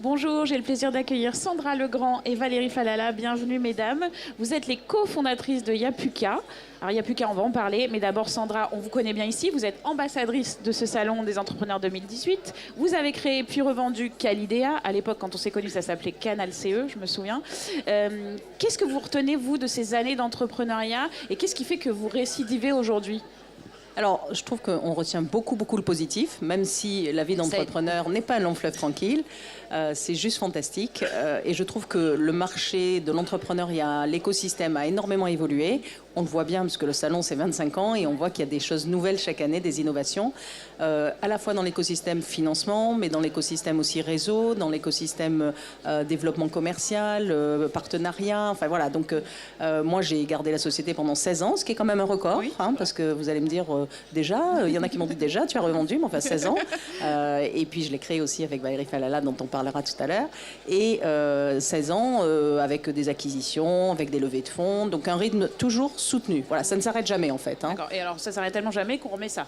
Bonjour, j'ai le plaisir d'accueillir Sandra Legrand et Valérie Falala. Bienvenue, mesdames. Vous êtes les cofondatrices de Yapuka. Alors, Yapuka, on va en parler. Mais d'abord, Sandra, on vous connaît bien ici. Vous êtes ambassadrice de ce salon des entrepreneurs 2018. Vous avez créé puis revendu Calidea. À l'époque, quand on s'est connus, ça s'appelait Canal CE, je me souviens. Qu'est-ce que vous retenez, vous, de ces années d'entrepreneuriat et qu'est-ce qui fait que vous récidivez aujourd'hui ? Alors, je trouve qu'on retient beaucoup le positif, même si la vie d'entrepreneur n'est pas un long fleuve tranquille. C'est juste fantastique. Et je trouve que le marché de l'entrepreneuriat, l'écosystème a énormément évolué. On le voit bien parce que le salon, c'est 25 ans et on voit qu'il y a des choses nouvelles chaque année, des innovations, à la fois dans l'écosystème financement, mais dans l'écosystème aussi réseau, dans l'écosystème développement commercial, partenariat. Enfin voilà, donc moi, j'ai gardé la société pendant 16 ans, ce qui est quand même un record, oui, parce que vous allez me dire déjà, il y en a qui m'ont dit déjà, tu as revendu, mais enfin 16 ans. Et puis je l'ai créé aussi avec Valérie Falala, dont on parlera tout à l'heure. Et 16 ans avec des acquisitions, avec des levées de fonds, donc un rythme toujours soutenu. Voilà, ça ne s'arrête jamais en fait. D'accord. Et alors ça s'arrête tellement jamais qu'on remet ça.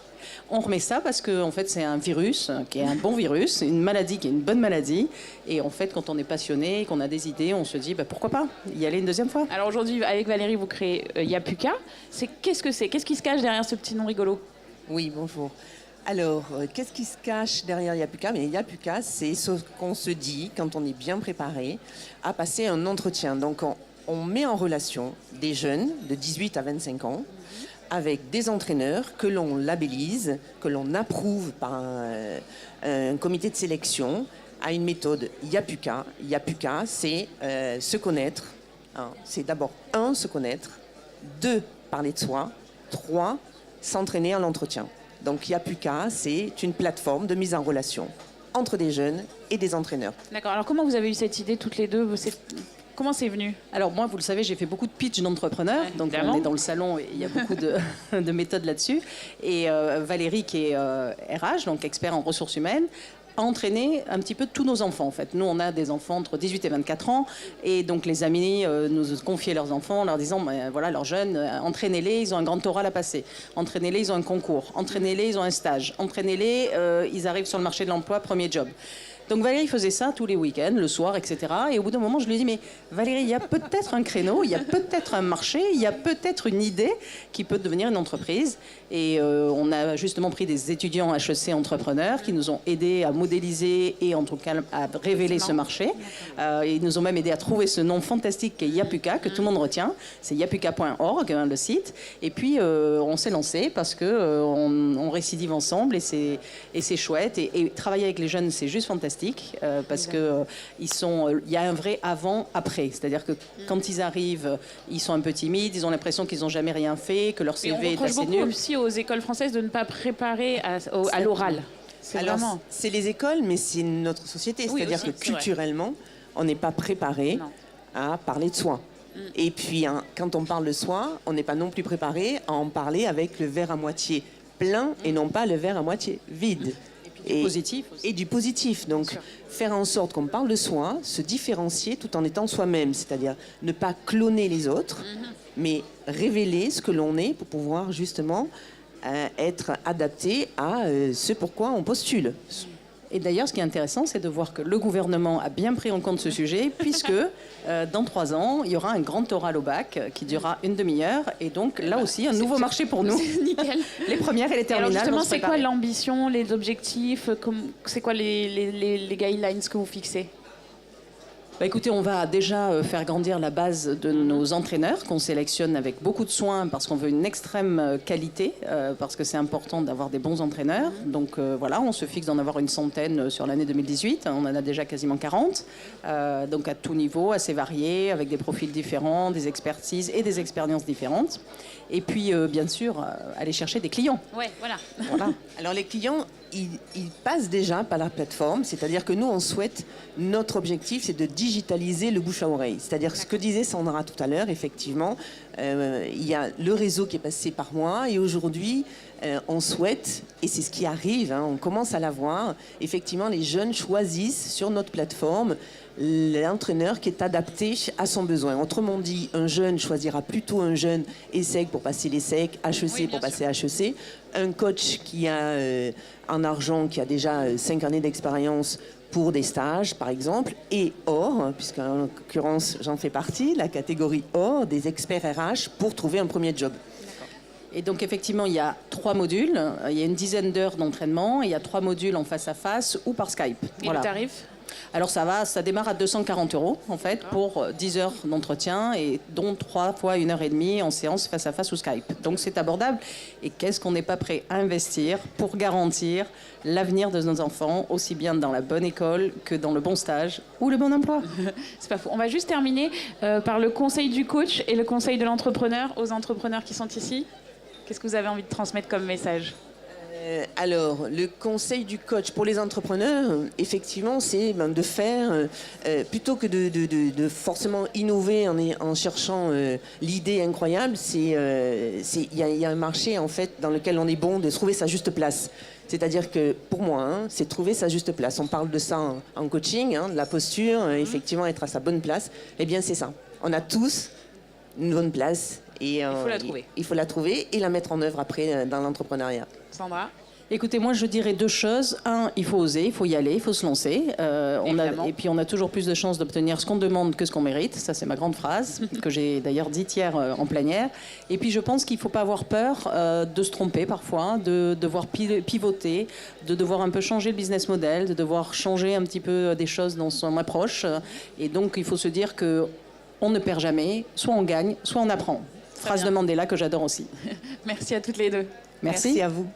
On remet ça parce que en fait c'est un virus qui est un bon virus, une maladie qui est une bonne maladie. Et en fait quand on est passionné, qu'on a des idées, on se dit pourquoi pas y aller une deuxième fois. Alors aujourd'hui avec Valérie vous créez Yapuka. Qu'est-ce que c'est ? Qu'est-ce qui se cache derrière ce petit nom rigolo ? Oui, bonjour. Alors, qu'est-ce qui se cache derrière Yapuka ? Mais Yapuka, c'est ce qu'on se dit quand on est bien préparé à passer un entretien. Donc, on met en relation des jeunes de 18 à 25 ans avec des entraîneurs que l'on labellise, que l'on approuve par un comité de sélection à une méthode Yapuka. Yapuka, c'est se connaître. C'est d'abord, se connaître. 2, parler de soi. 3, s'entraîner à l'entretien. Donc Yapuka, c'est une plateforme de mise en relation entre des jeunes et des entraîneurs. D'accord. Alors comment vous avez eu cette idée toutes les deux ? Comment c'est venu ? Alors moi, vous le savez, j'ai fait beaucoup de pitch d'entrepreneurs, donc on est dans le salon et il y a beaucoup de méthodes là-dessus. Et Valérie, qui est RH, donc expert en ressources humaines, a entraîné un petit peu tous nos enfants en fait. Nous, on a des enfants entre 18 et 24 ans et donc les amis nous confiaient leurs enfants en leur disant voilà, leurs jeunes, entraînez-les, ils ont un grand oral à passer. Entraînez-les, ils ont un concours. Entraînez-les, ils ont un stage. Entraînez-les, ils arrivent sur le marché de l'emploi, premier job. Donc Valérie faisait ça tous les week-ends, le soir, etc. Et au bout d'un moment, je lui ai dit, mais Valérie, il y a peut-être un créneau, il y a peut-être un marché, il y a peut-être une idée qui peut devenir une entreprise. Et on a justement pris des étudiants HEC entrepreneurs qui nous ont aidés à modéliser et en tout cas à révéler ce marché. Ils nous ont même aidés à trouver ce nom fantastique qui est Yapuka, que tout le monde retient. C'est yapuka.org, le site. Et puis on s'est lancé parce qu'on récidive ensemble et c'est chouette. Et travailler avec les jeunes, c'est juste fantastique. Parce que il y a un vrai avant-après. C'est-à-dire que quand ils arrivent, ils sont un peu timides, ils ont l'impression qu'ils n'ont jamais rien fait, que leur CV est assez nul. On reproche beaucoup aussi aux écoles françaises de ne pas préparer à l'oral. C'est les écoles, mais c'est notre société. Oui, c'est-à-dire aussi, que culturellement, on n'est pas préparé à parler de soi. Et puis, quand on parle de soi, on n'est pas non plus préparé à en parler avec le verre à moitié plein et non pas le verre à moitié vide. Du positif aussi. Et du positif. Donc, faire en sorte qu'on parle de soi, se différencier tout en étant soi-même. C'est-à-dire ne pas cloner les autres, mais révéler ce que l'on est pour pouvoir justement être adapté à ce pourquoi on postule. Et d'ailleurs, ce qui est intéressant, c'est de voir que le gouvernement a bien pris en compte ce sujet, puisque dans 3 ans, il y aura un grand oral au bac qui durera une demi-heure. Et donc, là aussi, un nouveau marché pour nous. Nickel. Les premières et les terminales. Alors justement, c'est quoi l'ambition, les objectifs ? C'est quoi les guidelines que vous fixez ? Écoutez, on va déjà faire grandir la base de nos entraîneurs qu'on sélectionne avec beaucoup de soin parce qu'on veut une extrême qualité, parce que c'est important d'avoir des bons entraîneurs. Donc voilà, on se fixe d'en avoir une centaine sur l'année 2018. On en a déjà quasiment 40. Donc à tout niveau, assez variés, avec des profils différents, des expertises et des expériences différentes. Et puis, bien sûr, aller chercher des clients. Ouais, voilà. Alors les clients, ils passent déjà par la plateforme, c'est-à-dire que nous, on souhaite, notre objectif, c'est de digitaliser le bouche à oreille. C'est-à-dire ce que disait Sandra tout à l'heure, effectivement, il y a le réseau qui est passé par moi et aujourd'hui, on souhaite, et c'est ce qui arrive, on commence à l'avoir, effectivement, les jeunes choisissent sur notre plateforme l'entraîneur qui est adapté à son besoin. Autrement dit, un jeune choisira plutôt un jeune ESSEC pour passer l'ESSEC, HEC pour passer HEC, un coach qui a en argent, qui a déjà 5 années d'expérience pour des stages, par exemple, et or, puisqu'en l'occurrence, j'en fais partie, la catégorie or, des experts RH pour trouver un premier job. Et donc, effectivement, il y a 3 modules. Il y a une dizaine d'heures d'entraînement. Et il y a 3 modules en face-à-face ou par Skype. Et le tarif ? Alors, ça démarre à 240 € en fait, pour 10 heures d'entretien, et dont 3 fois 1h30 en séance face-à-face ou Skype. Donc, c'est abordable. Et qu'est-ce qu'on n'est pas prêt à investir pour garantir l'avenir de nos enfants, aussi bien dans la bonne école que dans le bon stage ou le bon emploi? C'est pas faux. On va juste terminer par le conseil du coach et le conseil de l'entrepreneur aux entrepreneurs qui sont ici. Qu'est-ce que vous avez envie de transmettre comme message ? Alors, le conseil du coach pour les entrepreneurs, effectivement, c'est de faire, plutôt que de forcément innover en cherchant l'idée incroyable, il y a un marché en fait dans lequel on est bon de trouver sa juste place. C'est-à-dire que pour moi, c'est trouver sa juste place. On parle de ça en coaching, de la posture, effectivement être à sa bonne place. Eh bien, c'est ça. On a tous une bonne place. Et, il faut la trouver. Il faut la trouver et la mettre en œuvre après dans l'entrepreneuriat. Sandra ? Écoutez, moi je dirais 2 choses. 1, il faut oser, il faut y aller, il faut se lancer. Et puis on a toujours plus de chances d'obtenir ce qu'on demande que ce qu'on mérite. Ça, c'est ma grande phrase, que j'ai d'ailleurs dite hier en plénière. Et puis je pense qu'il ne faut pas avoir peur de se tromper parfois, de devoir pivoter, de devoir un peu changer le business model, de devoir changer un petit peu des choses dans son approche. Et donc il faut se dire qu'on ne perd jamais, soit on gagne, soit on apprend. Phrase de Mandela que j'adore aussi. Merci à toutes les deux. Merci. Merci à vous.